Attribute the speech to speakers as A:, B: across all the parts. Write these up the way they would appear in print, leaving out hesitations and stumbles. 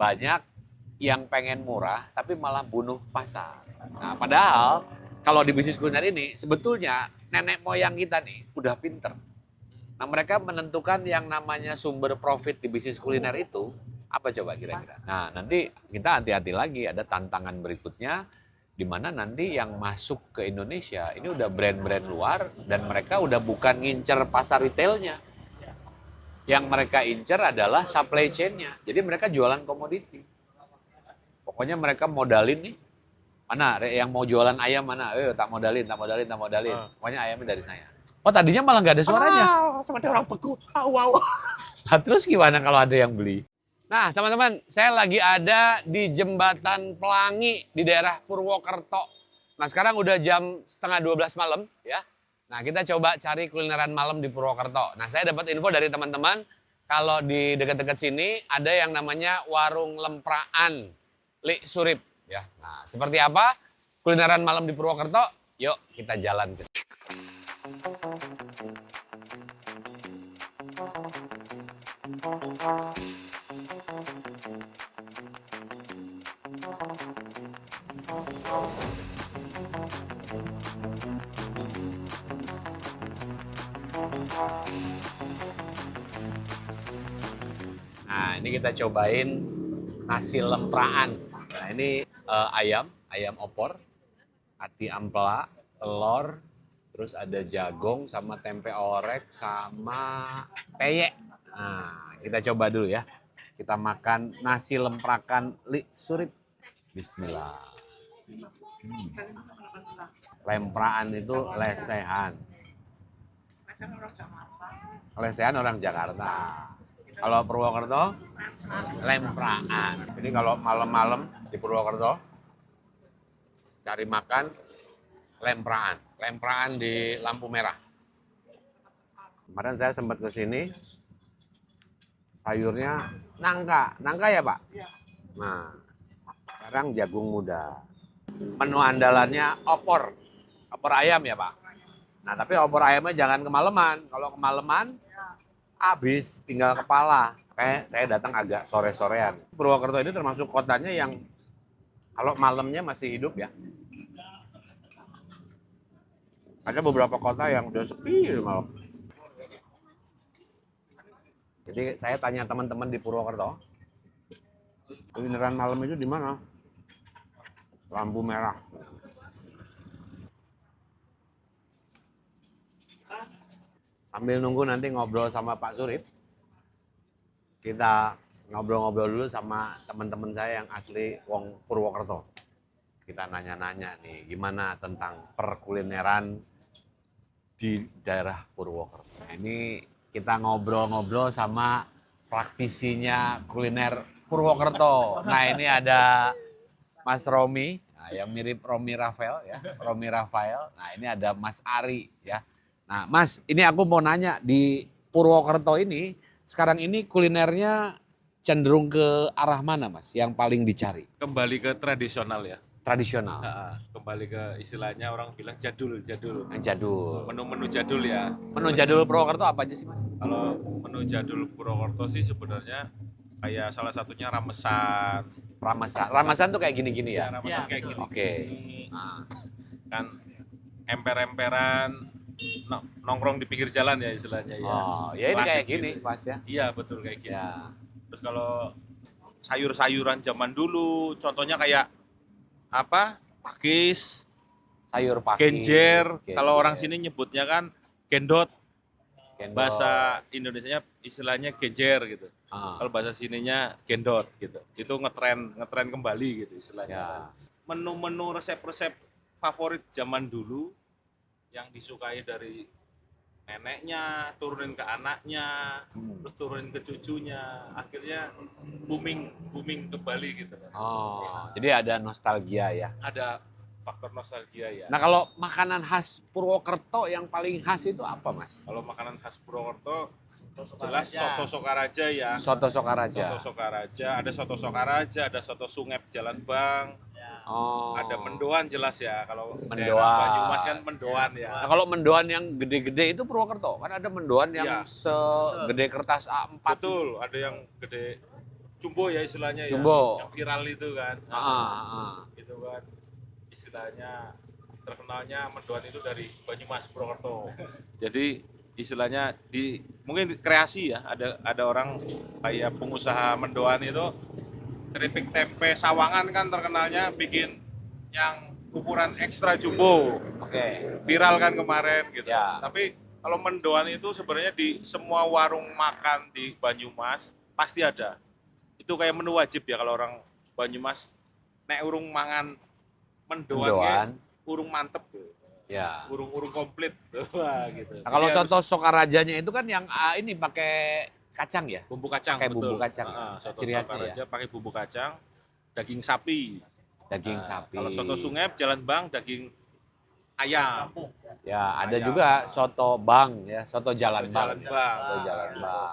A: banyak yang pengen murah tapi malah bunuh pasar. Nah, padahal kalau di bisnis kuliner ini sebetulnya nenek moyang kita nih udah pinter. Nah, mereka menentukan yang namanya sumber profit di bisnis kuliner itu apa coba kira-kira. Nah, nanti kita hati-hati lagi, ada tantangan berikutnya di mana nanti yang masuk ke Indonesia ini udah brand-brand luar dan mereka udah bukan ngincer pasar retailnya. Yang mereka incer adalah supply chain-nya. Jadi mereka jualan komoditi. Pokoknya mereka modalin nih. Mana yang mau jualan ayam mana? Tak modalin, tak modalin, tak modalin. Pokoknya ayamnya dari saya. Oh, tadinya malah nggak ada suaranya.
B: Seperti orang beku. Wow.
A: Nah, terus gimana kalau ada yang beli? Nah, teman-teman, saya lagi ada di Jembatan Pelangi di daerah Purwokerto. Nah, sekarang udah jam setengah 12 malam, ya. Nah, kita coba cari kulineran malam di Purwokerto. Nah, saya dapat info dari teman-teman, kalau di dekat-dekat sini ada yang namanya Warung Lempraan Li Surip. Ya. Nah, seperti apa kulineran malam di Purwokerto? Yuk, kita jalan ke. Nah, ini kita cobain nasi lempraan. Nah, ini ayam opor, hati ampela, telur, terus ada jagung sama tempe orek sama peyek. Nah, kita coba dulu ya. Kita makan nasi lemprakan Li Surip. Bismillah. Lempraan itu lesehan. Lesehan orang Jakarta. Kalau Purwokerto, lempraan. Jadi kalau malam-malam di Purwokerto, cari makan lempraan. Lempraan di lampu merah. Kemarin saya sempat ke sini, sayurnya nangka. Nangka ya, Pak? Iya. Nah, sekarang jagung muda. Menu andalannya opor. Opor ayam ya, Pak? Nah, tapi opor ayamnya jangan kemalaman. Kalau kemalaman, habis tinggal kepala. Kayak saya datang agak sore-sorean. Purwokerto ini termasuk kotanya yang kalau malamnya masih hidup ya. Ada beberapa kota yang udah sepi di malam. Jadi saya tanya teman-teman di Purwokerto, kulineran malam itu di mana? Lampu merah. Sambil nunggu nanti ngobrol sama Pak Surip, kita ngobrol-ngobrol dulu sama teman-teman saya yang asli wong Purwokerto. Kita nanya-nanya nih, gimana tentang perkulineran di daerah Purwokerto. Ini kita ngobrol-ngobrol sama praktisinya kuliner Purwokerto. Nah, ini ada Mas Romi, nah, yang mirip Romi Rafael ya, Romi Rafael. Nah, ini ada Mas Ari ya. Nah, Mas, ini aku mau nanya, di Purwokerto ini, sekarang ini kulinernya cenderung ke arah mana, Mas, yang paling dicari?
C: Kembali ke tradisional ya.
A: Tradisional,
C: Kembali ke istilahnya orang bilang jadul.
A: yang jadul.
C: Menu-menu jadul ya.
A: Menu jadul Purwokerto apa aja sih, Mas?
C: Kalau menu jadul Purwokerto sih sebenarnya kayak salah satunya ramesan.
A: Ramesan. Ramesan tuh kayak gini-gini ya?
C: Ramesan kayak gini.
A: Oke. Nah,
C: Kan emper-emperan nongkrong di pinggir jalan ya istilahnya ya.
A: oh, ya ini
C: Klasik
A: kayak gini,
C: gitu.
A: Mas ya.
C: Iya betul kayak gini.
A: Ya.
C: Terus kalau sayur-sayuran zaman dulu, contohnya kayak apa? Pakis,
A: Sayur pakis.
C: genjer. Kalau orang sini nyebutnya kan gendot.
A: Cendol.
C: Bahasa Indonesianya istilahnya genjer gitu.
A: Ah,
C: Kalau bahasa sininya gendot gitu. Itu ngetren kembali gitu istilahnya.
A: ya.
C: Menu-menu resep-resep favorit zaman dulu yang disukai dari neneknya, turunin ke anaknya, terus turunin ke cucunya, akhirnya booming kembali gitu.
A: Oh, jadi ada nostalgia ya.
C: Ada faktor nostalgia ya.
A: Nah, kalau makanan khas Purwokerto yang paling khas itu apa, Mas?
C: Kalau makanan khas Purwokerto jelas soto Sokaraja ya.
A: Soto Sokaraja.
C: Soto Sokaraja, ada soto Sokaraja, ada soto Sungep Jalan Bang,
A: Oh.
C: ada mendoan jelas ya. Kalau
A: Mendoan.
C: daerah Banyumas kan mendoan ya.
A: Nah, kalau mendoan yang gede-gede itu Purwokerto. Kan ada mendoan yang
C: Iya.
A: segede kertas A4.
C: Betul, ada yang gede jumbo ya istilahnya ya.
A: Jumbo.
C: Yang viral itu kan. Itu kan istilahnya terkenalnya mendoan itu dari Banyumas Purwokerto. Jadi istilahnya mungkin kreasi ya, ada orang kayak pengusaha mendoan itu keripik tempe Sawangan kan terkenalnya bikin yang ukuran ekstra jumbo.
A: Oke.
C: Viral kan kemarin gitu.
A: Ya.
C: Tapi kalau mendoan itu sebenarnya di semua warung makan di Banyumas pasti ada. Itu kayak menu wajib ya kalau orang Banyumas nek urung mangan mendoan. Urung mantep gitu.
A: Ya.
C: Urung komplit. Wah gitu.
A: Nah, kalau
C: Jadi
A: soto
C: harus
A: Sokarajanya itu kan yang ini pakai kacang ya?
C: bumbu kacang,
A: Pakai
C: betul.
A: bumbu kacang.
C: Soto
A: Ciri khasnya
C: Sokaraja pakai bumbu kacang, daging sapi.
A: Daging sapi.
C: Kalau soto Sungep Jalan Bang daging ayam.
A: Ya, ada
C: Ayam.
A: juga soto Bang ya, soto Jalan
C: Soto
A: Bang.
C: Jalan Bang.
A: Soto Jalan Bang.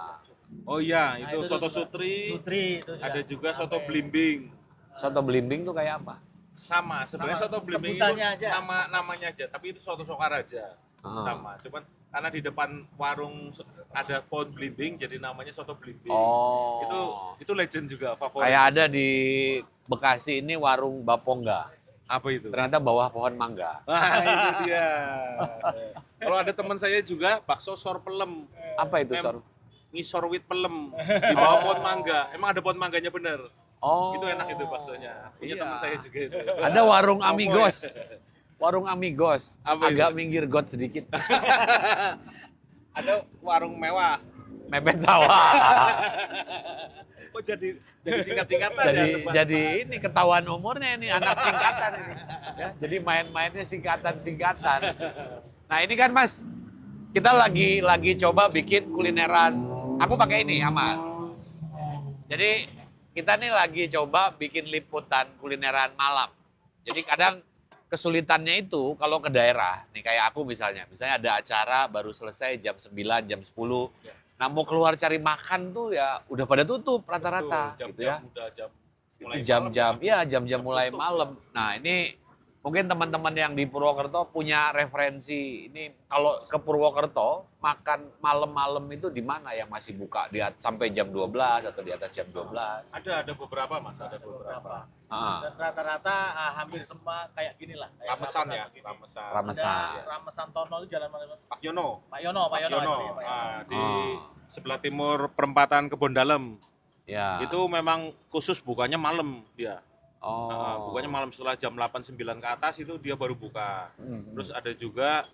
C: Oh iya,
D: Nah,
C: itu soto Sutri.
D: Sutri itu
C: Ada juga soto Blimbing.
A: Soto Belimbing tuh kayak apa?
C: Sama, sebenarnya
D: Sama,
C: soto Blimbing itu
D: sebutannya aja.
C: namanya aja, tapi itu soto Sokaraja. Sama, cuman karena di depan warung ada pohon Blimbing jadi namanya soto Blimbing.
A: Oh.
C: Itu legend juga favorit.
A: Kayak ada di Bekasi ini warung Bapongga.
C: Apa itu?
A: Ternyata bawah pohon mangga.
C: Wah, itu dia. Kalau ada teman saya juga bakso sor pelem.
A: Apa itu,
C: Mem-
A: Sor?
C: Ngisor wit pelem di bawah pohon mangga. Emang ada pohon mangganya bener.
A: Oh.
C: Itu enak itu baksonya. Punya
A: Iya.
C: teman saya juga itu.
A: Ada warung
C: Apa
A: Amigos.
C: ya?
A: Warung Amigos.
C: Apa itu?
A: Agak minggir got sedikit.
C: Ada warung mewah.
A: Mepet sawah.
C: Kok jadi singkat-singkatan
A: jadi
C: ya? Tebak?
A: jadi ini ketahuan umurnya ini anak singkatan ini. Ya, jadi main-mainnya singkatan-singkatan. Nah, ini kan Mas, kita lagi coba bikin kulineran. Aku pakai ini, Ahmad. Jadi kita nih lagi coba bikin liputan kulineran malam. Jadi kadang kesulitannya itu kalau ke daerah, nih kayak aku misalnya ada acara baru selesai jam 9, jam 10. Nah, mau keluar cari makan tuh ya udah pada tutup rata-rata
C: Betul,
A: gitu ya.
C: Udah mulai
A: Itu jam-jam
C: malam ya.
A: jam-jam mulai
C: Tutup.
A: malam. Nah, ini mungkin teman-teman yang di Purwokerto punya referensi. Ini kalau ke Purwokerto makan malam-malam itu di mana yang masih buka sampai jam 12 atau di atas jam 12?
C: Ada beberapa Mas, ada beberapa.
A: Ah,
D: Dan rata-rata hampir semua kayak gini lah. Kayak
C: Ramesan ya,
D: begini.
C: Ramesan.
A: Ramesan.
D: Ada Ramesan Tono itu jalan mana Mas?
C: Pak Yono.
D: Pak Yono.
C: Pak Yono.
D: sorry, Pak Yono.
C: Di
A: Ah.
C: sebelah timur perempatan Kebon Dalem.
A: ya.
C: Itu memang khusus bukanya malam dia.
A: Oh.
C: Bukanya malam setelah jam 8-9 ke atas itu dia baru buka. Terus ada juga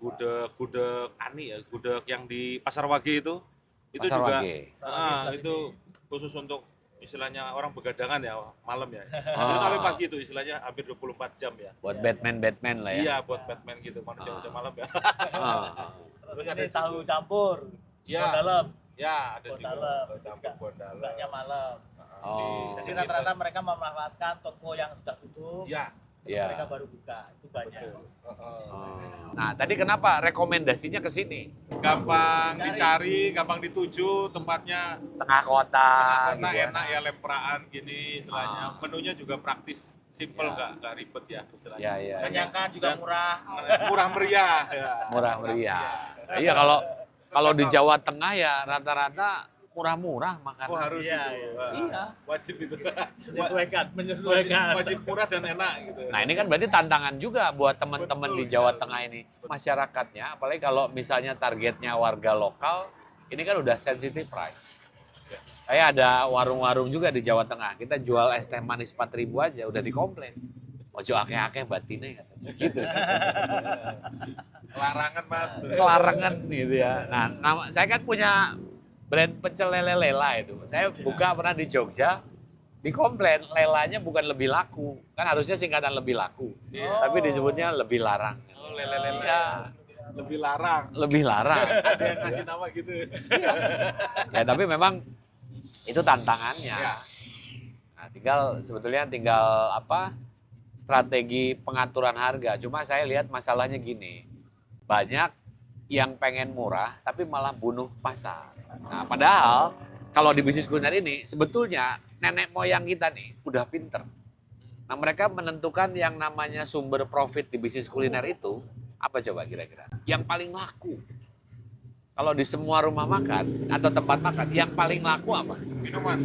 C: gudeg Ani ya, gudeg yang di Pasar Wage itu
A: Pasar
C: juga
A: Wage.
C: itu khusus untuk istilahnya orang begadangan ya malam ya.
A: Ah.
C: Itu sampai pagi itu istilahnya hampir 24 jam ya.
A: Buat Batman lah ya.
C: Iya, buat Batman gitu, manusia-manusia malam ya.
A: Ah.
D: Terus
C: Terus
D: ini
C: ada
D: tahu campur.
C: Ya.
D: Dalam.
C: Ya, ada juga
D: Dalam.
C: campur Bondalem.
D: Bukanya malam.
A: Oh.
D: Jadi rata-rata mereka memanfaatkan toko yang sudah tutup.
C: Ya,
D: Terus
A: Ya.
D: mereka baru buka. Itu banyak.
A: Oh. Nah, tadi kenapa rekomendasinya ke sini?
C: gampang dicari, gampang dituju, tempatnya
A: Tengah kota
C: karena
A: gitu ya.
C: enak ya lemperaan gini istilahnya.
A: Ah.
C: Menunya juga praktis, simple
A: Ya.
C: nggak ribet ya istilahnya.
A: Ya, ya, ya.
D: Kenyangkan juga
C: Dan-
D: murah.
C: Murah meriah ya.
A: Murah meriah. Iya, kalau di Jawa Tengah ya rata-rata murah-murah makanan.
C: Oh harus
D: Iya,
C: itu.
D: iya.
C: Wah,
A: Iya.
C: Wajib itu.
D: Menyesuaikan.
C: Wajib murah dan enak gitu.
A: Nah, ini kan berarti tantangan juga buat teman-teman
C: Betul
A: di Jawa
C: sekali.
A: Tengah ini. Masyarakatnya, apalagi kalau misalnya targetnya warga lokal, ini kan udah sensitive price.
C: Ya.
A: Kayak ada warung-warung juga di Jawa Tengah. Kita jual es teh manis 4.000 aja, udah dikomplain. Ojo akeh-akeh batine katanya. Gitu.
C: Larangan Mas.
A: Kelarangan gitu ya. Nah, saya kan punya brand pecel lele lela itu. Saya buka pernah di Jogja, dikomplain lelanya bukan lebih laku. Kan harusnya singkatan lebih laku.
C: Iya.
A: Tapi disebutnya lebih larang.
C: Oh, lele-lele.
A: Ya,
C: Lebih larang.
A: lebih larang.
C: Ada yang ngasih nama gitu.
A: Ya, tapi memang itu tantangannya.
C: Ya.
A: Nah, sebetulnya tinggal apa? Strategi pengaturan harga. Cuma saya lihat masalahnya gini. Banyak yang pengen murah tapi malah bunuh pasar. Nah, padahal kalau di bisnis kuliner ini sebetulnya nenek moyang kita nih udah pinter. Nah, mereka menentukan yang namanya sumber profit di bisnis kuliner itu apa coba kira-kira? Yang paling laku. Kalau di semua rumah makan atau tempat makan, yang paling laku apa?
C: Minuman.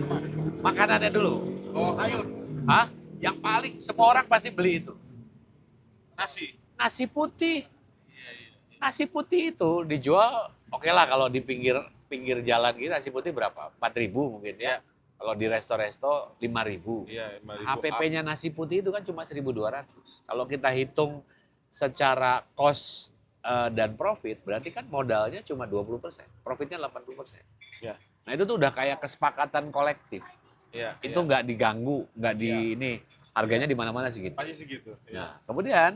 A: Makanannya dulu.
C: Oh, sayur.
A: Hah? Yang paling semua orang pasti beli itu.
C: Nasi.
A: Nasi putih.
C: Iya, iya.
A: Nasi putih itu dijual, oke lah kalau di pinggir pinggir jalan gitu nasi putih berapa? 4.000 mungkin ya.
C: Iya.
A: Kalau di resto-resto 5.000.
C: Iya, 5.000
A: HPP-nya nasi putih itu kan cuma 1.200. Kalau kita hitung secara cost dan profit, berarti kan modalnya cuma 20%. Profitnya 80%.
C: Ya.
A: Nah itu tuh udah kayak kesepakatan kolektif.
C: Iya.
A: Itu nggak diganggu, nggak di
C: Iya.
A: ini. Harganya di mana-mana segitu.
C: Pasti segitu.
A: Nah, kemudian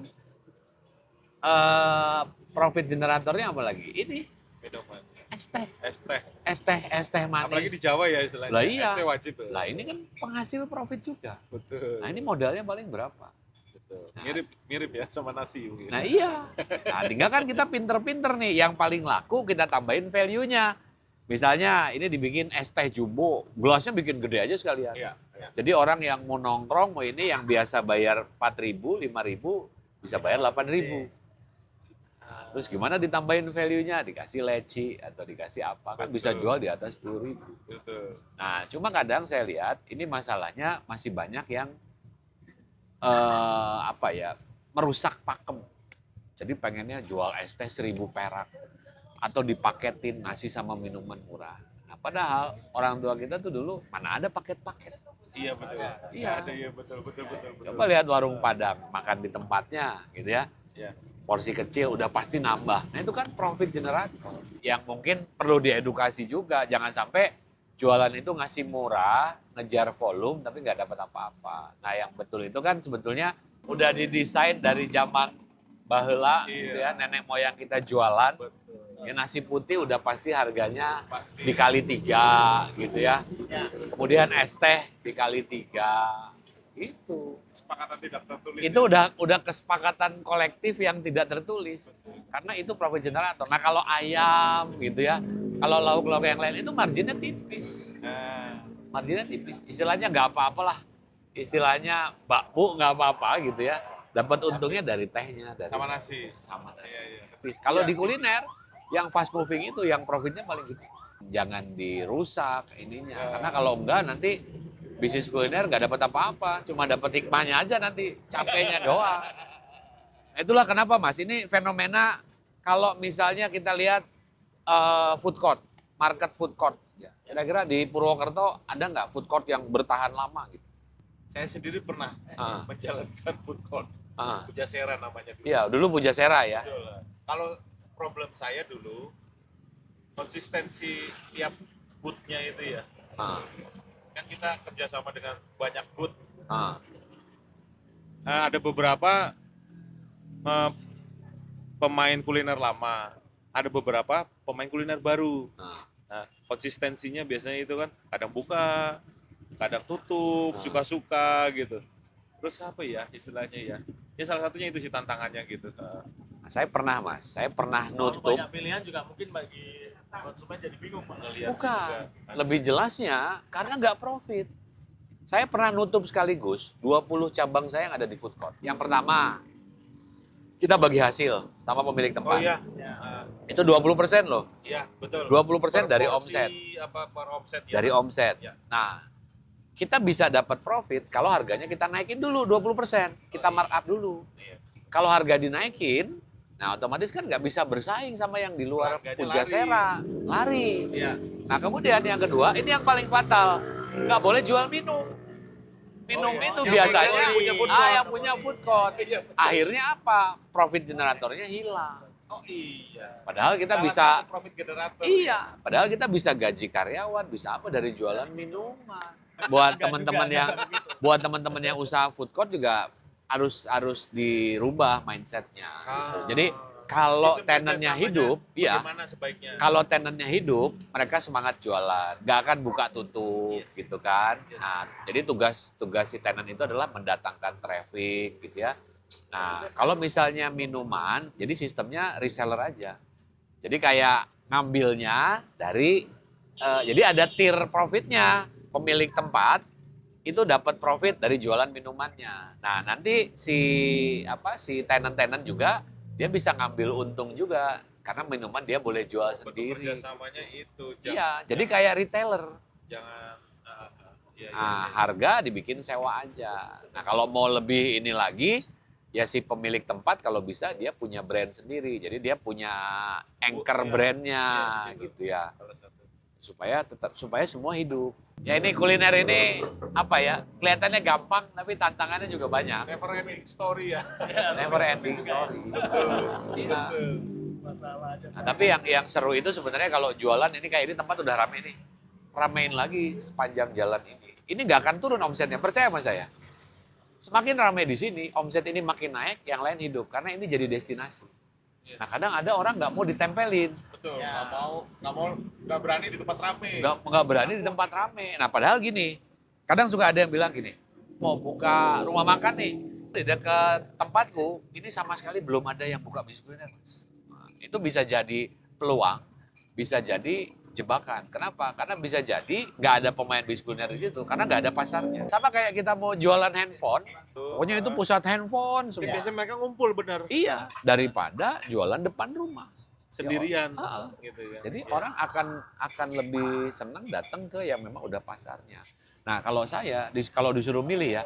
A: profit generatornya apa lagi? Ini
C: Minuman.
A: es teh.
C: Es teh.
A: Manis.
C: Apalagi di Jawa ya istilahnya.
A: Lah iya.
C: Es teh wajib. Ya.
A: Lah ini kan penghasil profit juga.
C: Betul.
A: Nah ini modalnya paling berapa?
C: Betul.
A: Nah.
C: Mirip ya sama nasi mungkin.
A: Nah iya. Nah tinggal kan kita pinter-pinter nih. Yang paling laku kita tambahin value-nya. Misalnya ini dibikin es teh jumbo. Gelasnya bikin gede aja sekalian.
C: Iya, iya.
A: Jadi orang yang mau nongkrong, mau ini yang biasa bayar 4.000, 5.000, bisa bayar 8.000. Nah, terus gimana ditambahin value-nya? Dikasih leci atau dikasih apa? Kan bisa
C: Betul.
A: jual di atas 10.000.
C: Betul.
A: Nah, cuma kadang saya lihat ini masalahnya masih banyak yang merusak pakem. Jadi pengennya jual es teh 1.000 perak atau dipaketin nasi sama minuman murah. Nah, padahal orang tua kita tuh dulu mana ada paket-paket.
C: Iya betul.
A: Iya.
C: Ada ya betul.
A: Coba lihat warung Padang, makan di tempatnya gitu ya.
C: Iya.
A: Porsi kecil udah pasti nambah. Nah itu kan profit generator yang mungkin perlu diedukasi juga. Jangan sampai jualan itu ngasih murah, ngejar volume tapi nggak dapat apa-apa. Nah yang betul itu kan sebetulnya udah didesain dari zaman baheula gitu ya, nenek moyang kita jualan.
C: Betul.
A: Ya nasi putih udah pasti harganya
C: Pasti.
A: dikali 3 gitu ya.
D: Ya.
A: Kemudian es teh dikali 3. Itu.
C: Kesepakatan tidak tertulis.
A: Itu
C: ya.
A: udah kesepakatan kolektif yang tidak tertulis. Karena itu profit generator. Nah kalau ayam gitu ya, kalau lauk-lauk yang lain itu marginnya tipis.
C: Nah,
A: Marginnya tipis. Istilahnya nggak apa-apalah. Istilahnya bakbu nggak apa-apa gitu ya. Dapat untungnya dari tehnya. Dari
C: sama nasi.
A: Sama nasi.
C: Iya, iya.
A: Tipis. Kalau
C: Iya.
A: di kuliner, yang fast moving itu yang profitnya paling gede. Jangan dirusak ininya.
C: Ya.
A: Karena kalau enggak nanti bisnis kuliner nggak dapat apa-apa. Cuma dapat hikmahnya aja nanti. Capeknya doang. Nah, itulah kenapa Mas. Ini fenomena kalau misalnya kita lihat food court. Market food court. Kira-kira di Purwokerto ada nggak food court yang bertahan lama gitu?
C: Saya sendiri pernah menjalankan food court. Pujasera namanya dulu.
A: Iya, dulu Pujasera ya.
C: Betul. Kalau problem saya dulu konsistensi tiap booth-nya itu ya.
A: Ah,
C: Kan kita kerjasama dengan banyak booth.
A: ah,
C: Ada beberapa pemain kuliner lama, ada beberapa pemain kuliner baru.
A: ah.
C: Nah, konsistensinya biasanya itu kan kadang buka, kadang tutup,
A: Ah.
C: suka-suka gitu. Terus apa ya istilahnya ya? Ya salah satunya itu sih tantangannya gitu.
A: Nah, saya pernah Mas, saya pernah
D: Kalau
A: nutup.
D: banyak pilihan juga mungkin bagi konsumen jadi bingung Pak.
C: Ngelihat
A: Bukan,
C: juga.
A: lebih jelasnya karena nggak profit. Saya pernah nutup sekaligus 20 cabang saya yang ada di food court. Yang pertama, kita bagi hasil sama pemilik
C: Oh
A: tempat.
C: iya,
A: Itu 20% loh.
C: iya betul.
A: 20% dari
C: Per
A: omset.
C: porsi apa per omset ya?
A: Dari omset.
C: Ya.
A: Nah, kita bisa dapat profit kalau harganya kita naikin dulu 20%. Kita markup dulu.
C: Iya.
A: Kalau harga dinaikin, nah otomatis kan nggak bisa bersaing sama yang di luar
C: Harganya
A: Pujasera. Lari.
C: Iya.
A: Nah kemudian yang kedua, ini yang paling fatal. Nggak boleh jual minum. Minum
C: Oh, iya.
A: itu
C: Yang
A: biasanya
C: yang punya food court.
A: yang punya food court.
C: Iya.
A: Akhirnya apa? Profit generatornya hilang.
C: Oh iya.
A: Padahal kita
C: Salah
A: bisa,
C: satu profit generator.
A: iya. Padahal kita bisa gaji karyawan, bisa apa dari jualan minuman. Buat teman-teman yang, buat teman-teman yang usaha food court juga harus dirubah mindsetnya. Gitu. Jadi kalau
C: Sistem
A: tenannya
C: kerjasamanya
A: hidup, iya.
C: Bagaimana sebaiknya?
A: Kalau tenannya hidup, mereka semangat jualan, nggak akan buka tutup,
C: Yes.
A: gitu kan.
C: Yes.
A: Nah, jadi tugas si tenan itu adalah mendatangkan traffic, gitu ya. Nah, kalau misalnya minuman, jadi sistemnya reseller aja. Jadi kayak ngambilnya dari, jadi ada tier profitnya. Pemilik tempat itu dapat profit dari jualan minumannya. Nah, nanti si tenan-tenan juga dia bisa ngambil untung juga karena minuman dia boleh jual
C: Bentuk
A: sendiri.
C: kerjasamanya itu.
A: Iya, jadi kayak retailer.
C: Jangan, iya,
A: Nah, harga dibikin sewa aja. Nah, kalau mau lebih ini lagi, ya si pemilik tempat kalau bisa dia punya brand sendiri. Jadi dia punya anchor
C: Iya.
A: brandnya
C: Iya, di situ.
A: gitu ya.
C: Salah satu.
A: Supaya semua hidup. Ya ini kuliner ini apa ya? Kelihatannya gampang tapi tantangannya juga banyak.
C: Never ending story ya.
A: Never ending story. Iya.
D: Masalahnya.
A: Nah, tapi yang seru itu sebenarnya kalau jualan ini kayak ini tempat udah rame nih. Ramein lagi sepanjang jalan ini. Ini nggak akan turun omsetnya, percaya sama saya. Semakin ramai di sini, omset ini makin naik, yang lain hidup. Karena ini jadi destinasi.
C: Iya.
A: Nah kadang ada orang nggak mau ditempelin.
C: Betul.
D: Ya.
C: Nggak berani di tempat rame.
A: Nggak berani di tempat rame. Nah padahal gini, kadang suka ada yang bilang gini, mau buka rumah makan nih, di dekat tempatku, ini sama sekali belum ada yang buka bisnis kuliner. Mas. Nah, itu bisa jadi peluang, bisa jadi jebakan. Kenapa? Karena bisa jadi nggak ada pemain bisnis kuliner di situ, karena nggak ada pasarnya. Sama kayak kita mau jualan handphone, pokoknya itu pusat handphone semua.
C: Biasanya mereka ngumpul benar.
A: Iya, daripada jualan depan rumah.
C: Sendirian.
A: Ah.
C: Gitu ya.
A: Jadi
C: Iya.
A: orang akan lebih senang datang ke yang memang udah pasarnya. Nah kalau saya, kalau disuruh milih ya,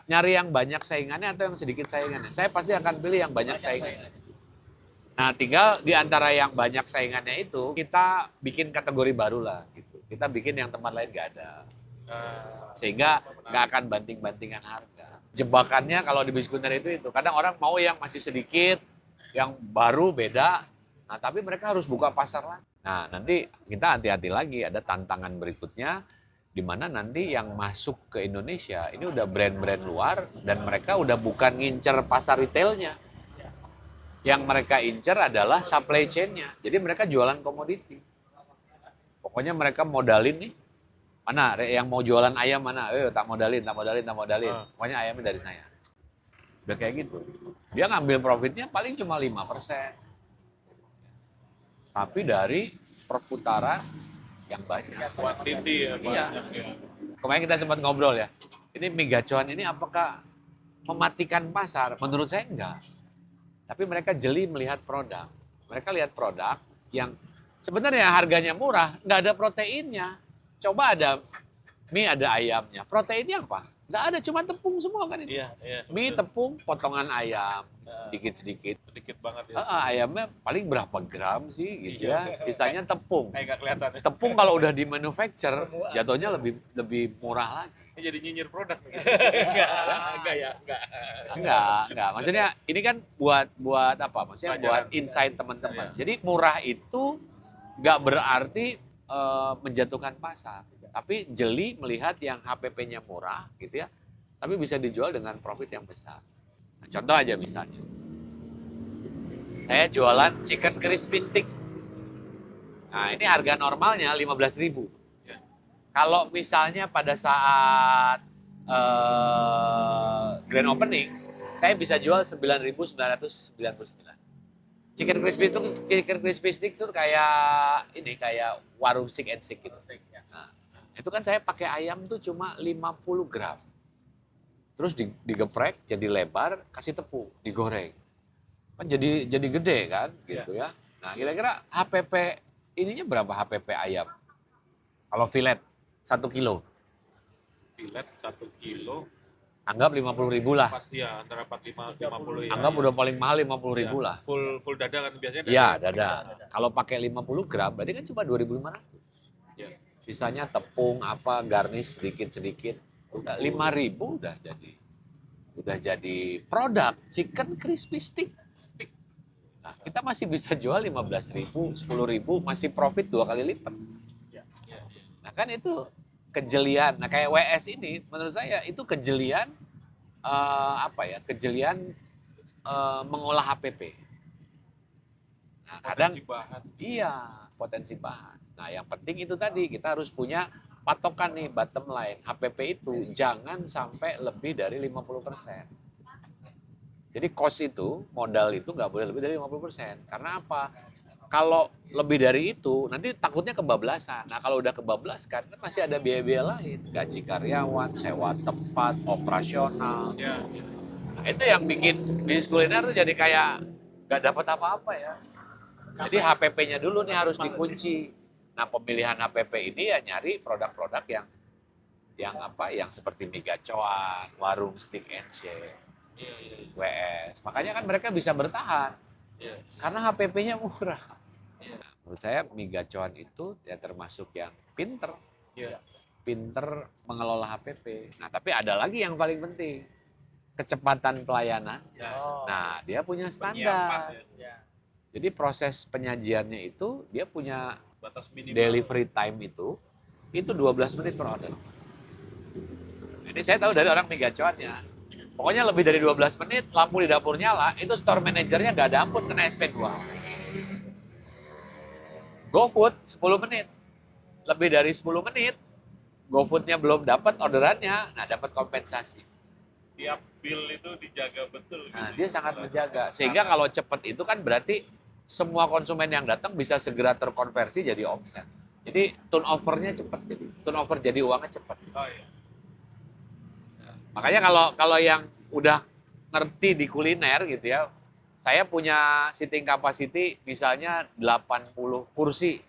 A: nyari yang banyak saingannya atau yang sedikit saingannya, saya pasti akan pilih yang banyak saingannya. Nah tinggal di antara yang banyak saingannya itu, kita bikin kategori baru lah. Gitu. Kita bikin yang tempat lain nggak ada. Sehingga nggak akan banting-bantingan harga. Jebakannya kalau di bisnis kuliner itu, kadang orang mau yang masih sedikit, yang baru beda, nah tapi mereka harus buka pasar lagi. Nah nanti kita hati-hati lagi, ada tantangan berikutnya, di mana nanti yang masuk ke Indonesia, ini udah brand-brand luar, dan mereka udah bukan ngincer pasar retailnya. Yang mereka incer adalah supply chain-nya. Jadi mereka jualan komoditi. Pokoknya mereka modalin nih, mana yang mau jualan ayam mana, tak modalin. Pokoknya ayamnya dari saya. Udah kayak gitu. Dia ngambil profitnya paling cuma 5%. Tapi dari perputaran yang banyak.
C: Quantity ya.
A: Iya.
C: Banyak ya.
A: Kemarin kita sempat ngobrol ya. Ini mie gacoan ini apakah mematikan pasar? Menurut saya enggak. Tapi mereka jeli melihat produk. Mereka lihat produk yang sebenarnya harganya murah, nggak ada proteinnya. Coba ada mie, ada ayamnya. Proteinnya apa? Nggak ada, cuma tepung semua kan ini.
C: Iya, iya.
A: Mie, tepung, potongan ayam, sedikit-sedikit.
C: Sedikit banget ya.
A: Ayamnya paling berapa gram sih gitu
C: Iya.
A: ya. Sisanya tepung.
C: Kayak nggak kelihatan ya.
A: Tepung kalau udah di manufacture, jatuhnya lebih murah lagi.
C: Ini jadi nyinyir produk nih. Enggak.
A: Enggak. Maksudnya ini kan buat apa? Maksudnya
C: Pelajaran.
A: buat insight teman-teman. Jadi murah itu nggak berarti menjatuhkan pasar. Tapi jeli melihat yang HPP-nya murah gitu ya. Tapi bisa dijual dengan profit yang besar. Nah, contoh aja misalnya. Saya jualan chicken crispy stick. Nah, ini harga normalnya 15.000.
C: Ya.
A: Kalau misalnya pada saat grand opening, saya bisa jual 9.999. Chicken crispy stick itu kayak warung stick and stick gitu. Nah, itu kan saya pakai ayam tuh cuma 50 gram. Terus digeprek jadi lebar, kasih tepung, digoreng. Kan jadi gede kan gitu ya. Nah, kira-kira HPP ininya berapa HPP ayam? Kalau filet 1 kilo.
C: Filet 1 kilo.
A: Anggap 50.000 lah.
C: Iya, antara 45 50 ya.
A: Anggap udah paling mahal 50.000 lah.
C: Full dada kan biasanya.
A: Iya, dada. Kalau pakai 50 gram berarti kan cuma 2.500.
C: Ya.
A: Sisanya tepung apa, garnish sedikit-sedikit. Udah 5.000 udah jadi produk chicken crispy stick. Nah, kita masih bisa jual 15.000, 10.000, masih profit 2 kali lipat.
C: Ya.
A: Nah, kan itu kejelian. Nah, kayak WS ini menurut saya itu kejelian kejelian mengolah HPP. Nah, kadang
C: Potensi bahan.
A: iya, potensi bahan. Nah, yang penting itu tadi kita harus punya patokan nih bottom line. HPP itu jangan sampai lebih dari 50%. Jadi cost itu, modal itu nggak boleh lebih dari 50%. Karena apa? Kalau lebih dari itu, nanti takutnya kebablasan. Nah, kalau udah kebablas kan masih ada biaya-biaya lain. Gaji karyawan, sewa tempat, operasional.
C: Ya.
A: Nah, itu yang bikin bisnis kuliner tuh jadi kayak nggak dapat apa-apa ya. Jadi HPP-nya dulu nih harus dikunci. Nah, pemilihan HPP ini ya nyari produk-produk yang seperti mie gacoan, warung stick and shake, WS. Makanya kan mereka bisa bertahan karena HPP-nya murah. Menurut saya mie gacoan itu ya termasuk yang pinter. Pinter mengelola HPP. Nah, tapi ada lagi yang paling penting. Kecepatan pelayanan. Nah, dia punya standar. Jadi proses penyajiannya itu dia punya
C: Batas minimal.
A: delivery time itu 12 menit per order. Ini saya tahu dari orang mie gacoannya. Pokoknya lebih dari 12 menit, lampu di dapur nyala, itu store manajernya nggak ada ampun kena SP2. GoFood 10 menit. Lebih dari 10 menit, GoFoodnya belum dapat orderannya, nah dapat kompensasi.
C: Tiap bill itu dijaga betul.
A: Nah,
C: gitu.
A: dia sangat menjaga. Sehingga kalau cepat itu kan berarti semua konsumen yang datang bisa segera terkonversi jadi omset. Jadi turnover-nya cepat. Turnover jadi uangnya cepat.
C: Oh iya.
A: Makanya kalau yang udah ngerti di kuliner gitu ya, saya punya sitting capacity misalnya 80 kursi.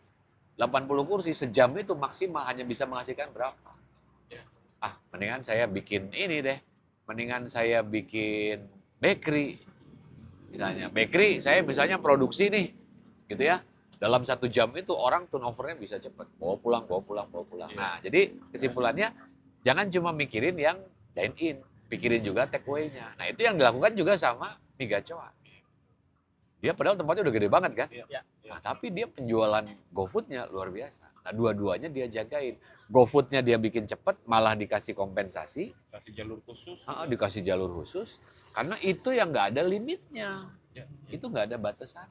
A: 80 kursi sejam itu maksimal hanya bisa menghasilkan berapa? Mendingan saya bikin ini deh. Mendingan saya bikin bakery. Misalnya bakery, saya misalnya produksi nih, gitu ya. Dalam 1 jam itu orang turnovernya bisa cepat. Bawa pulang. Nah, jadi kesimpulannya jangan cuma mikirin yang dine in, pikirin juga take away-nya. Nah, itu yang dilakukan juga sama mie gacoan. Dia padahal tempatnya udah gede banget kan? Nah, tapi dia penjualan GoFood-nya luar biasa. Nah, dua-duanya dia jagain. GoFood-nya dia bikin cepat, malah dikasih kompensasi.
C: Kasih jalur khusus.
A: Dikasih jalur khusus. Karena itu yang nggak ada limitnya. Itu nggak ada batasan.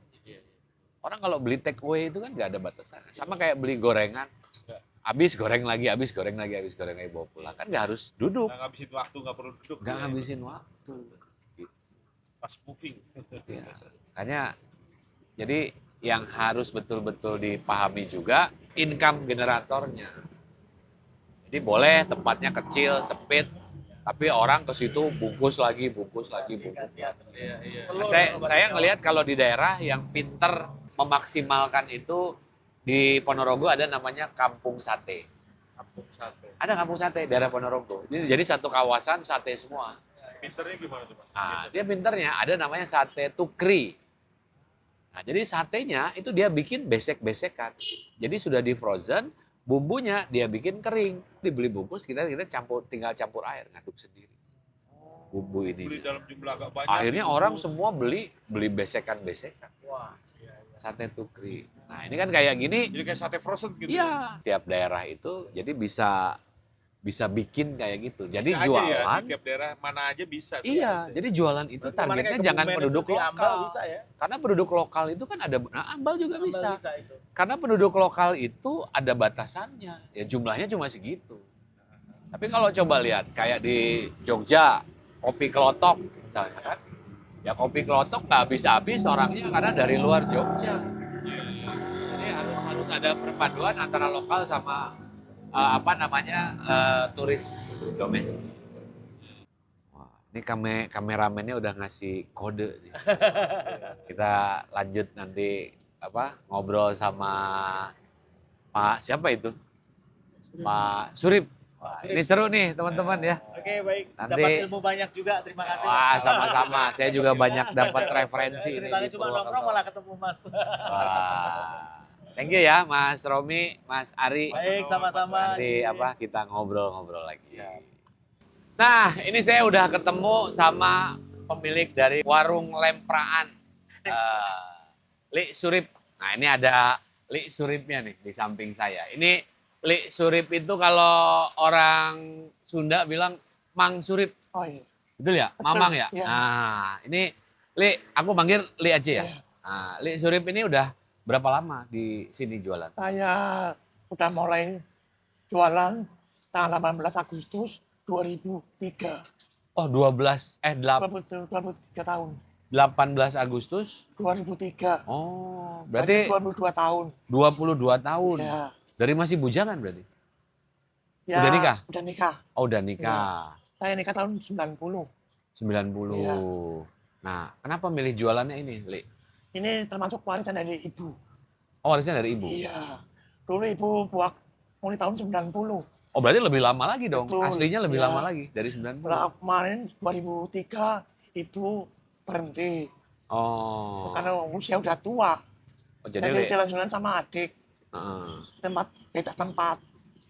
A: Orang kalau beli take away itu kan nggak ada batasan. Sama kayak beli gorengan. Habis goreng lagi, bawa pulang. Kan nggak harus duduk.
C: Nggak ngabisin waktu, nggak perlu duduk.
A: Nggak ngabisin waktu.
C: Fast moving.
A: Ya. Makanya, jadi yang harus betul-betul dipahami juga income generatornya. Jadi boleh tempatnya kecil, sempit, tapi orang ke situ bungkus lagi. Saya ngelihat kalau di daerah yang pinter memaksimalkan itu di Ponorogo ada namanya Kampung Sate. Ada Kampung Sate daerah Ponorogo. Jadi satu kawasan sate semua.
C: Pinternya gimana tuh Mas?
A: Nah, dia pinternya ada namanya sate tukri. Nah, jadi satenya itu dia bikin besek-besekan. Jadi sudah di frozen, bumbunya dia bikin kering. Dibeli bungkus, kita tinggal campur air, ngaduk sendiri. Bumbu ini.
C: Beli dalam jumlah agak banyak.
A: Akhirnya orang semua beli besekan-besekan.
D: Wah.
A: Sate tukri. Nah, ini kan kayak gini.
C: Jadi kayak sate frozen gitu.
A: Iya, tiap daerah itu jadi bisa bikin kayak gitu. Jadi
C: Bisa
A: jualan.
C: aja ya, di tiap daerah mana aja bisa.
A: Iya, jadi jualan itu
D: Berarti kemarin
A: targetnya
D: kayak
A: jangan
D: Kebumen
A: penduduk
D: itu di Ambal
A: lokal.
D: bisa ya?
A: Karena penduduk lokal itu kan ada, Ambal juga
D: Ambal
A: bisa.
D: itu.
A: Karena penduduk lokal itu ada batasannya. Ya jumlahnya cuma segitu. Tapi kalau coba lihat kayak di Jogja, kopi kelotok misalnya kan. Ya kopi kelotok nggak habis-habis orangnya karena dari luar Jogja. Jadi harus ada perpaduan antara lokal sama turis domestik. Wah, ini kameramennya udah ngasih kode nih. Kita lanjut nanti ngobrol sama Pak siapa itu? Pak Surip. Wah, ini seru nih teman-teman ya.
D: Oke, baik.
A: Nanti-
D: Dapat ilmu banyak juga. Terima kasih.
A: Wah,
D: Mas.
A: sama-sama. Saya juga banyak dapat referensi ini
D: Ceritanya
A: di
D: cuma nongkrong
A: Purwokerto.
D: malah ketemu Mas.
A: Wah. Thank you ya Mas Romi, Mas Ari.
D: Baik, sama-sama.
A: Nanti kita ngobrol-ngobrol lagi. Nah, ini saya udah ketemu sama pemilik dari warung Lempraan, Li Surip. Nah, ini ada Li Suripnya nih di samping saya. Ini Li Surip itu kalau orang Sunda bilang Mang Surip.
B: Oh iya.
A: Betul ya? Mamang ya?
B: Iya.
A: Nah, ini Li, aku panggil Li aja ya.
B: Iya.
A: Nah, Li Surip ini udah berapa lama di sini jualan?
B: Saya udah mulai jualan tanggal 18 Agustus 2003.
A: Oh,
B: 23 tahun.
A: 18 Agustus.
B: 2003.
A: Oh, berarti
B: 22 tahun.
A: 22 tahun.
B: Ya.
A: Dari masih bujangan berarti?
B: Ya,
A: Udah nikah?
B: Udah nikah.
A: Oh, udah nikah.
B: Saya nikah tahun 90.
A: 90.
B: Iya.
A: Nah, kenapa milih jualannya ini, Li?
B: Ini termasuk warisan dari ibu.
A: Oh, warisnya dari ibu.
B: Iya. Dulu ibu buat mulai tahun 90.
A: Oh, berarti lebih lama lagi dong.
B: Betul.
A: Aslinya lebih
B: Iya.
A: lama lagi dari 90.
B: Nah, kemarin 2003 ibu berhenti
A: Oh.
B: karena usia udah tua.
A: Oh,
B: Jadi jalan-jalan sama adik.
A: Heeh.
B: Beda tempat.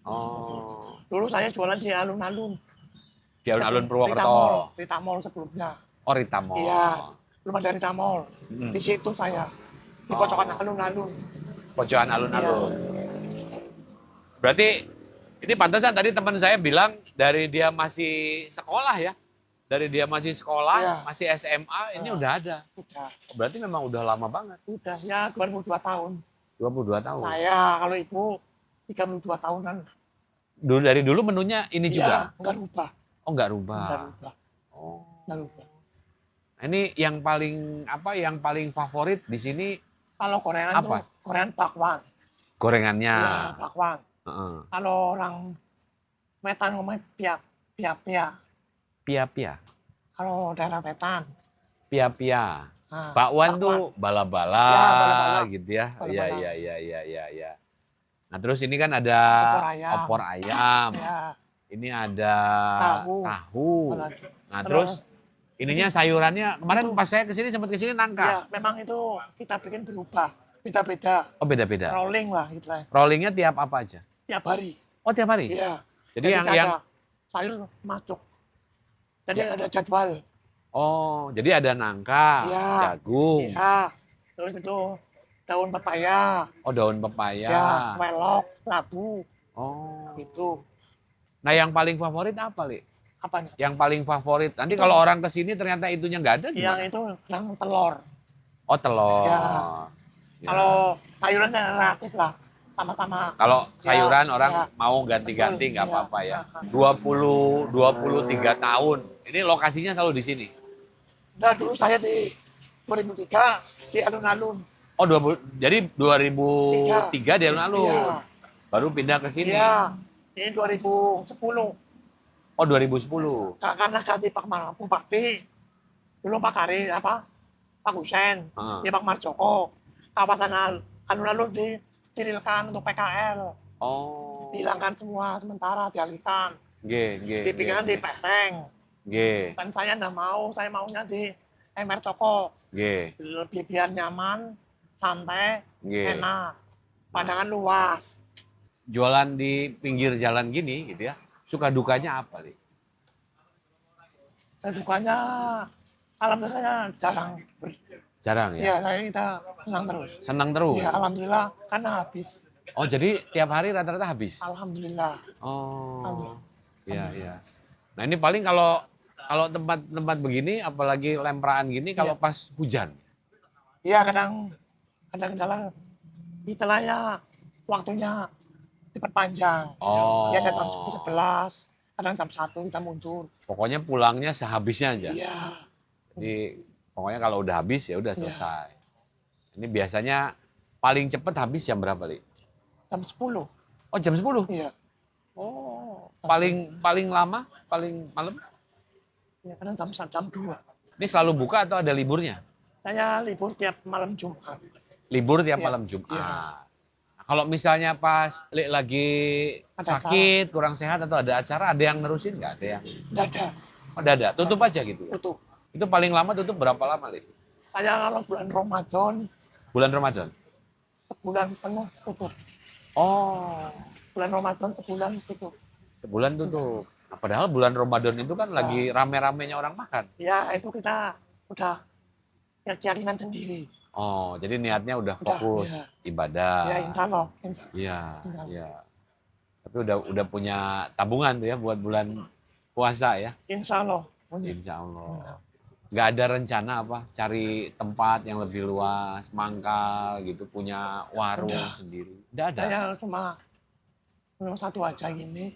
A: Oh.
B: Dulu saya jualan di alun-alun.
A: Di alun-alun Purwokerto.
B: Rita Mall sebelumnya.
A: Oh, Rita Mall.
B: Iya. Belum ada Rita Mall.
A: Hmm.
B: Di situ saya. Di pojokan alun-alun.
A: Pojokan alun-alun.
B: Iya.
A: Berarti ini pantesan tadi teman saya bilang dari dia masih sekolah ya. Dari dia masih sekolah,
B: Iya.
A: masih SMA, ini udah ada.
B: Udah.
A: Berarti memang udah lama banget.
B: Udah ya 22 tahun.
A: 22 tahun.
B: Saya kalau ibu 32 tahunan.
A: Dari dulu menunya ini juga?
B: Iya, enggak rubah.
A: Oh, nggak rubah.
B: Enggak rubah.
A: Oh.
B: Enggak rubah.
A: Ini yang paling favorit di sini
B: Kalau gorengan
A: apa?
B: tuh gorengan bakwan.
A: Gorengannya.
B: Iya, bakwan.
A: Heeh.
B: Kalau orang Wetan ngomongnya pia-pia.
A: Pia-pia.
B: Kalau daerah Wetan.
A: Pia-pia.
B: Nah,
A: Bakwan tuh bala-bala
B: Ya, bala-bala.
A: gitu ya.
B: Bala-bala.
A: Iya. Nah, terus ini kan ada
B: Opor ayam.
A: opor ayam.
B: Ya,
A: Ini ada
B: Tahu.
A: tahu.
B: apalagi.
A: Nah, terus ininya sayurannya kemarin
B: Itu.
A: pas saya kesini sempat kesini
B: Ya,
A: nangka.
B: memang itu kita bikin berubah. Beda-beda.
A: Oh, beda-beda.
B: Rolling lah gitu lah.
A: Rollingnya tiap apa aja?
B: Tiap hari.
A: Oh, tiap hari.
B: Iya.
A: Jadi yang
B: ada sayur masuk. Jadi ada jadwal.
A: oh, jadi ada nangka,
B: Iya.
A: jagung,
B: Iya. Terus itu daun pepaya.
A: oh daun pepaya.
B: Ya, melok, labu,
A: Oh.
B: gitu.
A: Nah, yang paling favorit apa, Li?
B: Apanya?
A: Yang paling favorit. Nanti kalau orang kesini ternyata itunya nggak ada
B: Yang
A: gimana?
B: itu yang telur.
A: Oh, telur.
B: Ya.
A: Ya.
B: Kalau sayuran saya relatif lah, sama-sama.
A: Kalau sayuran
B: Ya,
A: orang
B: ya.
A: mau ganti-ganti
B: Betul,
A: nggak
B: ya.
A: apa-apa ya. 23 tahun. Ini lokasinya selalu di sini.
B: Nah, dulu saya di 2003 di alun-alun.
A: Oh, jadi 2003 di alun-alun.
B: Iya.
A: Baru pindah ke sini.
B: Iya. Ini 2010.
A: Oh, 2010.
B: Karena ganti Pak Bupati. Dulu Pak Kari, Pak Husen.
A: Heeh.
B: Di Pak Marjoko. Kawasan alun-alun disterilkan untuk PKL.
A: Oh.
B: Dihilangkan semua sementara, dialihkan.
A: Nggih.
B: Dipinggirkan di Peseng.
A: Nggih.
B: Kan saya nggak mau, saya maunya di MR Toko.
A: Nggih.
B: Lebih biar nyaman, santai,
A: Nggih.
B: enak. Pandangan luas.
A: Jualan di pinggir jalan gini gitu ya. Suka dukanya apa, Li?
B: Dan dukanya, alhamdulillah saya
A: Jarang ya?
B: ya saya kita senang terus.
A: Senang terus?
B: Ya alhamdulillah, karena habis.
A: Oh, jadi tiap hari rata-rata habis?
B: Alhamdulillah.
A: Oh. Iya. Nah, ini paling kalau tempat-tempat begini, apalagi lempraan gini, kalau
B: Iya.
A: pas hujan.
B: Iya kadang-kadang istilahnya waktunya diperpanjang.
A: Oh.
B: Ya jam 11, kadang jam 1 kita mundur.
A: Pokoknya pulangnya sehabisnya aja.
B: Iya.
A: Jadi pokoknya kalau udah habis ya udah
B: Iya.
A: selesai. Ini biasanya paling cepet habis jam berapa, Li?
B: Jam 10.
A: Oh, jam 10?
B: Iya.
A: Oh. Paling lama, paling malam?
B: Ya kadang jam 2.
A: Ini selalu buka atau ada liburnya?
B: Saya libur tiap malam Jumat.
A: Libur tiap
B: Iya.
A: malam Jumat.
B: Iya.
A: Nah, kalau misalnya pas Li lagi
B: Ada
A: sakit, kurang sehat atau ada acara, ada yang nerusin nggak? Ada yang?
B: Nggak ada.
A: Oh, ada. Tutup aja gitu ya?
B: Tutup.
A: Itu paling lama tutup berapa lama, Li?
B: Saya kalau bulan Ramadan,
A: Bulan Ramadan?
B: sebulan penuh tutup.
A: Oh,
B: Bulan Ramadan sebulan tutup.
A: sebulan tutup. Nah, padahal bulan Ramadan itu kan lagi rame-ramenya orang makan.
B: Ya itu kita udah keyakinan sendiri.
A: Oh, jadi niatnya udah
B: Udah,
A: fokus
B: iya.
A: ibadah.
B: Ya insya Allah.
A: Iya,
B: Insya Allah.
A: iya. Tapi udah punya tabungan tuh ya buat bulan puasa ya.
B: Insya Allah.
A: Insya Allah. Nggak ada rencana apa cari tempat yang lebih luas, mangkal gitu, punya warung
B: Udah.
A: sendiri. Nggak ada.
B: Saya cuma satu aja gini.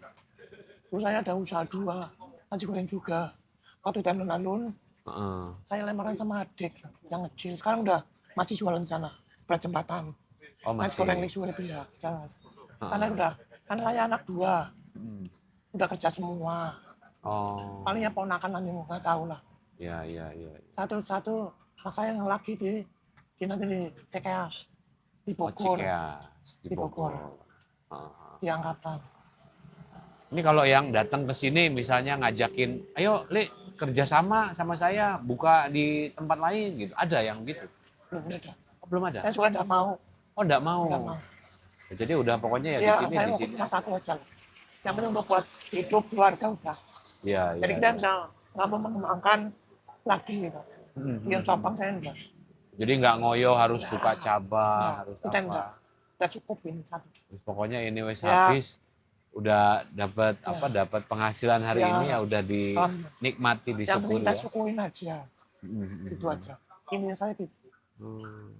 B: Terus saya ada usaha 2. Nasi goreng juga. Waktu di alun-alun,
A: Heeh.
B: saya lemaran sama adik yang kecil. Sekarang udah masih jualan di sana. Berat jembatan.
A: Oh,
B: Nasi
A: masih.
B: goreng di Surabaya.
A: Heeh.
B: Karena saya anak 2.
A: Hmm.
B: Udah kerja semua.
A: Oh.
B: Paling ya ponakan nanti nggak tahu lah.
A: Iya.
B: Satu-satu, mas saya yang lagi di Dinas di Cikeas, di
A: Oh,
B: Bogor,
A: Cikeas, di
B: Di Bogor.
A: Bogor. Ah.
B: di Angkatan.
A: Ini kalau yang datang ke sini misalnya ngajakin, ayo Li kerjasama sama saya buka di tempat lain gitu. Ada yang gitu?
B: Belum ada.
A: Oh, belum ada?
B: Saya juga enggak mau.
A: Oh, enggak mau.
B: Enggak mau.
A: Jadi udah pokoknya ya di
B: Ya,
A: sini,
B: saya
A: di
B: mau
A: sini.
B: cuma satu aja. Yang penting untuk buat hidup keluarga udah.
A: Iya,
B: Jadi
A: iya.
B: kita
A: Iya.
B: bisa nggak mau mengembangkan lagi gitu. Yang cabang saya enggak.
A: Jadi nggak ngoyo harus buka cabang,
B: Enggak,
A: harus
B: kita
A: apa.
B: enggak. Udah cukup ini satu.
A: Terus pokoknya ini wes
B: Ya.
A: habis, udah dapat apa, dapat penghasilan hari
B: Ya.
A: ini ya udah dinikmati,
B: Yang penting
A: disyukuri
B: kita
A: ya.
B: syukurin aja. Itu aja. Ini saya itu
A: Hmm.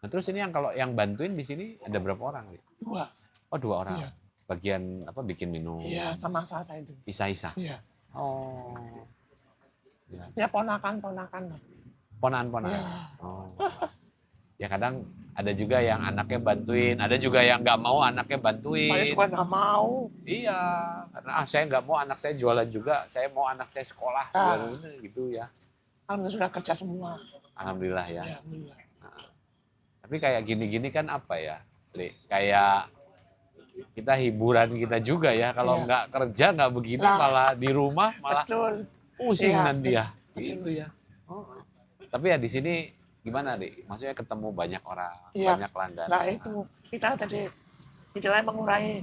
A: Nah terus ini yang kalau yang bantuin di sini ada berapa orang? Li?
B: 2.
A: Oh 2 orang.
B: Iya.
A: Bagian apa bikin minum.
B: Iya, sama saya itu.
A: Isa-isa.
B: Iya.
A: Oh. Ya.
B: Ya ponakan-ponakan.
A: Ponaan-ponaan.
B: Iya.
A: Oh. Ya kadang ada juga yang anaknya bantuin, ada juga yang nggak mau anaknya
B: Saya
A: bantuin.
B: juga nggak mau.
A: Iya, karena saya nggak mau anak saya jualan juga, saya mau anak saya sekolah, gitu ya.
B: Alhamdulillah sudah kerja semua.
A: Alhamdulillah ya.
B: Ya, alhamdulillah.
A: Tapi kayak gini-gini kan apa ya, Li? Kayak kita hiburan kita juga ya. Kalau
B: Iya.
A: nggak kerja nggak begini,
B: Lah.
A: malah di rumah malah
B: Betul.
A: pusing
B: Iya,
A: nanti ya.
B: betul.
A: Gitu ya. Oh. Tapi ya di sini gimana, Li? Maksudnya ketemu banyak orang,
B: Iya.
A: banyak langganan.
B: Nah itu kita tadi istilahnya mengurangi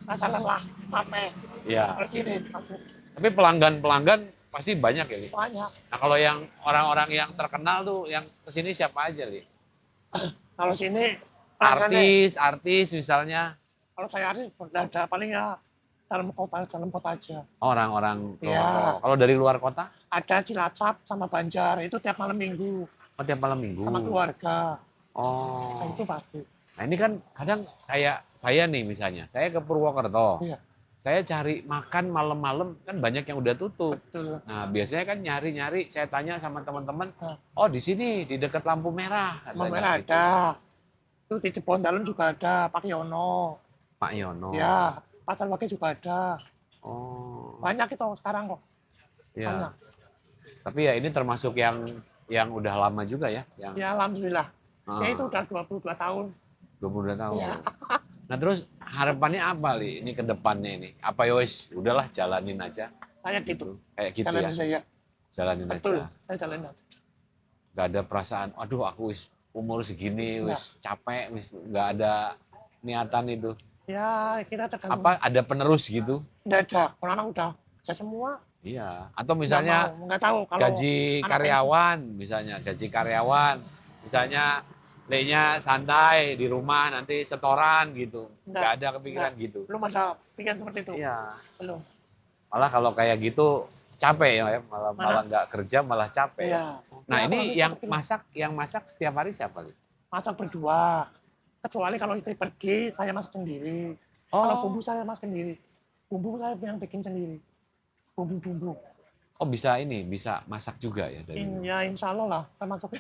B: rasa lelah, capek.
A: Iya.
B: Terus ini masih
A: Tapi pelanggan-pelanggan pasti banyak ya, Li?
B: banyak.
A: Nah kalau yang orang-orang yang terkenal tuh yang kesini siapa aja, Li?
B: Kalau sini pelanggannya,
A: Artis misalnya.
B: kalau saya artis ada paling ya dalam kota aja.
A: Orang-orang
B: Iya.
A: Purwokerto. Kalau dari luar kota?
B: Ada Cilacap sama Banjar itu tiap malam minggu
A: Oh, tiap malam minggu.
B: sama keluarga. Nah,
A: Oh.
B: itu pasti.
A: Nah ini kan kadang kayak saya nih misalnya, saya ke Purwokerto.
B: Iya.
A: Saya cari makan malam-malam kan banyak yang udah tutup.
B: Betul.
A: Nah biasanya kan nyari-nyari, saya tanya sama teman-teman,
B: Nah.
A: oh di sini di dekat lampu merah.
B: Mau
A: katanya
B: merah
A: gitu.
B: ada. Itu di Jepon Dalam juga ada, Pak Yono.
A: Pak Yono.
B: Ya, Pasar Wage juga ada.
A: Oh.
B: Banyak itu sekarang kok.
A: Ya.
B: Banyak.
A: Tapi ya ini termasuk yang udah lama juga ya, yang
B: Ya alhamdulillah.
A: ah,
B: Ya itu udah 22 tahun.
A: 22 tahun.
B: Iya.
A: Nah terus harapannya apa, Li? Ini ke depannya ini? Apa ya wes, udahlah jalanin aja.
B: Saya gitu.
A: Kayak gitu
B: Jalan
A: ya,
B: saya.
A: jalanin
B: Betul.
A: aja.
B: Saya jalan aja.
A: Gak ada perasaan, aduh aku wis umur segini, wis capek, wis gak ada niatan itu.
B: Ya kita tergantung.
A: Apa ada penerus gitu?
B: Nggak ada. Kalau anak udah saya semua.
A: Iya. Atau misalnya
B: Nggak tahu kalau
A: gaji
B: anak
A: karyawan, misalnya gaji karyawan, misalnya Lenya santai di rumah nanti setoran gitu.
B: Nggak.
A: Gak ada kepikiran gitu.
B: belum ada pikiran seperti itu.
A: Iya.
B: Belum.
A: Malah kalau kayak gitu capek ya, malah nggak kerja malah capek.
B: Iya.
A: Nah
B: Ya,
A: ini
B: kalau
A: yang masak setiap hari siapa, Li?
B: masak berdua. Kecuali kalau istri pergi, saya masak sendiri. Kalau bumbu saya masak sendiri. Bumbu saya yang bikin sendiri. Bumbu-bumbu.
A: Oh bisa masak juga ya dari.
B: Ya insya Allah lah, termasuk.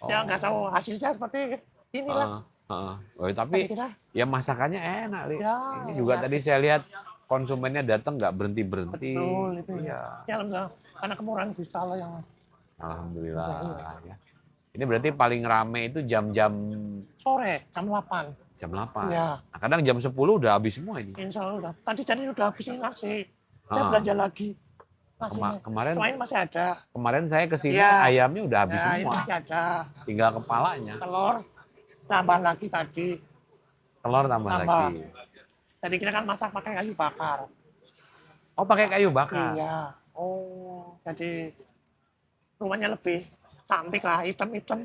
A: Oh.
B: Ya nggak tahu hasilnya seperti inilah.
A: Oh, tapi
B: Saya kira,
A: ya masakannya enak, Li.
B: Ya,
A: Ini juga
B: enak.
A: tadi saya lihat konsumennya datang nggak berhenti.
B: betul itu
A: Iya.
B: ya. Ya alhamdulillah, karena kemurahan Gusti Allah yang
A: Alhamdulillah
B: Iya.
A: ya. Ini berarti paling rame itu jam-jam
B: sore jam 8.
A: jam 8.
B: Ya,
A: Nah, kadang jam 10 udah habis semua ini.
B: insya Allah udah. Tadi jadi udah habisin nasi. Saya
A: Ah.
B: belanja lagi. Nasinya.
A: Kemarin
B: Kemarin masih ada.
A: kemarin saya ke sini
B: Iya.
A: ayamnya udah habis
B: Ya, ini
A: semua.
B: masih ada.
A: Tinggal kepalanya.
B: Telur tambah lagi tadi.
A: Telur tambah
B: Tambah.
A: lagi.
B: Tadi kita kan masak pakai kayu bakar.
A: Oh, pakai kayu bakar.
B: Iya. Oh, jadi rumahnya lebih cantik lah, hitam-hitam.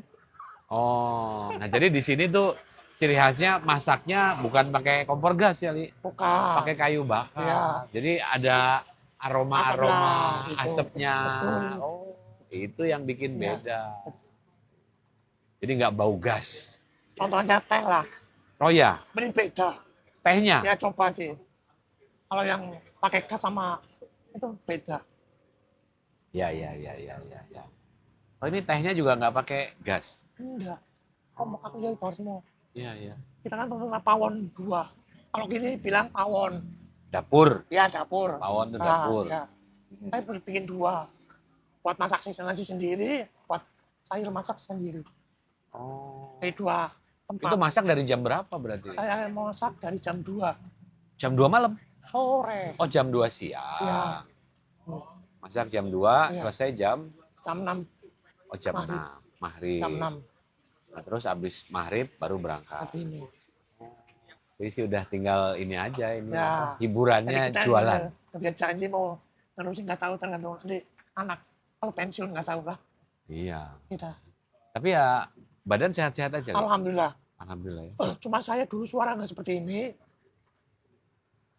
A: Oh, nah jadi di sini tuh ciri khasnya masaknya bukan pakai kompor gas ya, Li.
B: Bukan.
A: Pakai kayu bakar.
B: Iya.
A: Jadi ada aroma-aroma
B: Asap lah, gitu.
A: asapnya.
B: Betul.
A: Oh, itu yang bikin
B: Iya.
A: beda. Jadi nggak bau gas.
B: Contohnya teh lah,
A: Oh ya,
B: ini beda.
A: tehnya.
B: Ya coba sih. Kalau yang pakai gas sama itu beda.
A: Ya. Oh ini tehnya juga nggak pakai gas.
B: Enggak. Kok aku jadi bawah semua.
A: Iya.
B: Kita kan pernah pawon 2. Kalau gini bilang pawon.
A: Dapur.
B: Ya dapur.
A: Pawon itu
B: Nah,
A: dapur.
B: ya. Saya bikin 2. Buat masak nasi sendiri, buat sayur masak sendiri.
A: Oh.
B: Dari 2
A: Itu
B: tempat.
A: masak dari jam berapa berarti?
B: Saya masak dari jam 2
A: Jam 2 malam?
B: sore.
A: Oh, jam 2 siang.
B: Iya.
A: Masak jam 2,
B: Iya.
A: selesai jam
B: Jam 6.
A: oh jam
B: Maghrib.
A: 6. Maghrib.
B: Jam 6
A: Nah, terus habis maghrib baru berangkat.
B: seperti ini.
A: Jadi sih udah tinggal ini aja ini
B: Ya.
A: hiburannya
B: Jadi kita
A: jualan.
B: udah janji mau nerusin nggak tahu tergantung nanti anak. Kalau pensiun nggak tahu lah
A: Iya.
B: kita.
A: Tapi ya badan sehat-sehat aja. Kak?
B: Alhamdulillah.
A: Alhamdulillah ya.
B: Cuma saya dulu suara nggak seperti ini.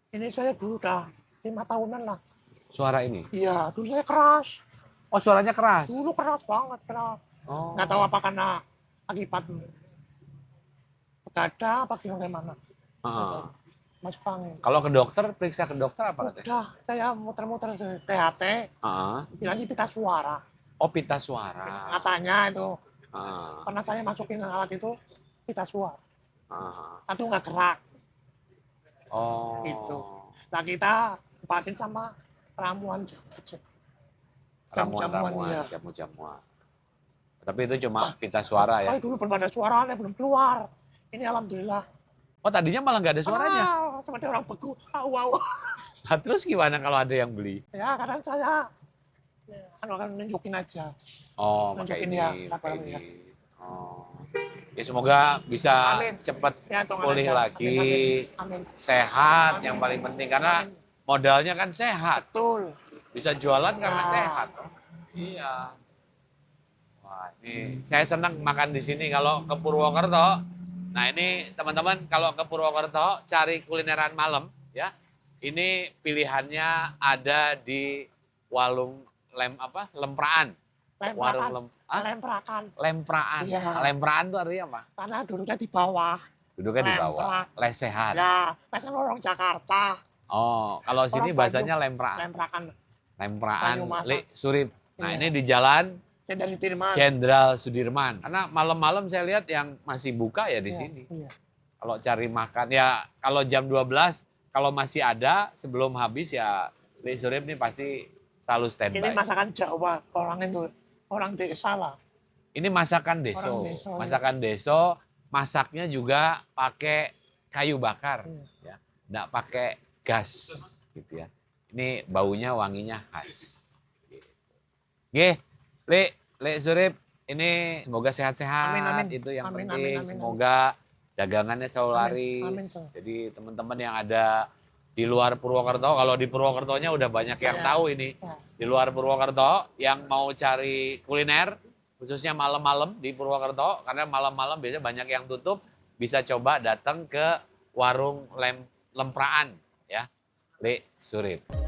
B: Ini saya dulu udah 5 tahunan lah.
A: Suara ini.
B: Iya, dulu saya keras.
A: Oh, suaranya keras.
B: Dulu keras banget, keras.
A: Oh.
B: Nggak tahu apa karena akibat begadang apa gimana.
A: Heeh.
B: Mas Pang.
A: Kalau ke dokter, periksa ke dokter apa katanya?
B: Udah, saya muter-muter ke THT,
A: Heeh.
B: bilang sih pita suara.
A: Oh, pita suara.
B: Katanya itu,
A: Heeh.
B: pernah saya masukin alat itu, pita suara.
A: Heeh.
B: Atau nggak gerak.
A: Oh.
B: Gitu. Nah kita obatin sama ramuan
A: Ramuan-ramuan,
B: ya.
A: jamu-jamuan. Tapi itu cuma pita suara ya.
B: Kalau dulu belum ada suaranya, belum keluar. Ini alhamdulillah.
A: Oh, tadinya malah nggak ada suaranya.
B: Seperti orang beku. Wow.
A: Nah, terus gimana kalau ada yang beli?
B: Ya kadang saya akan nunjukin aja.
A: Oh, pakai
B: Nunjukin
A: ini,
B: ya,
A: pakai
B: apa
A: ini.
B: ya.
A: Oh. Ya semoga bisa
B: Amin.
A: cepat
B: Ya, hitungan
A: pulih
B: aja.
A: lagi,
B: Amin.
A: sehat
B: Amin.
A: yang paling penting karena
B: Amin.
A: modalnya kan sehat.
B: Betul.
A: Bisa jualan karena
B: Nah.
A: sehat. Iya. Wah, ini saya senang makan di sini kalau ke Purwokerto. Nah, ini teman-teman kalau ke Purwokerto cari kulineran malam ya. Ini pilihannya ada di Walung Lempraan. Warung
B: Lemprakan.
A: Lempraan.
B: Iya.
A: Lempraan itu artinya apa?
B: Karena duduknya di bawah.
A: Duduknya di bawah.
B: Lemprak.
A: Lesehan.
B: Nah, pesan orang Jakarta.
A: Oh, kalau sini
B: Orang
A: bahasanya lempraan.
B: Lemprakan.
A: Lempraan,
B: Banyumasan.
A: Li Surip. Nah,
B: Iya.
A: ini di jalan
B: Jenderal Sudirman.
A: Jenderal Sudirman. Karena malam-malam saya lihat yang masih buka ya di
B: Iya,
A: sini.
B: iya.
A: Kalau cari makan ya kalau jam 12 kalau masih ada sebelum habis ya Li Surip ini pasti selalu
B: Ini
A: standby.
B: masakan Jawa. Orang itu. Orang desa lah.
A: Ini masakan deso.
B: Orang deso, ya.
A: Masakan deso, masaknya juga pakai kayu bakar
B: Iya.
A: ya. Nggak pakai gas gitu ya. Ini baunya wanginya khas. Nggih, Li Surip, ini semoga sehat-sehat.
B: Amin, amin.
A: Itu yang
B: Amin,
A: penting.
B: amin, amin,
A: Semoga dagangannya selalu
B: Amin,
A: laris.
B: amin, Sir.
A: Jadi teman-teman yang ada di luar Purwokerto, kalau di Purwokertonya udah banyak yang
B: Ya.
A: tahu ini.
B: Ya.
A: Di luar Purwokerto yang mau cari kuliner, khususnya malam-malam di Purwokerto, karena malam-malam biasanya banyak yang tutup, bisa coba datang ke warung Lempraan ya, Li Surip.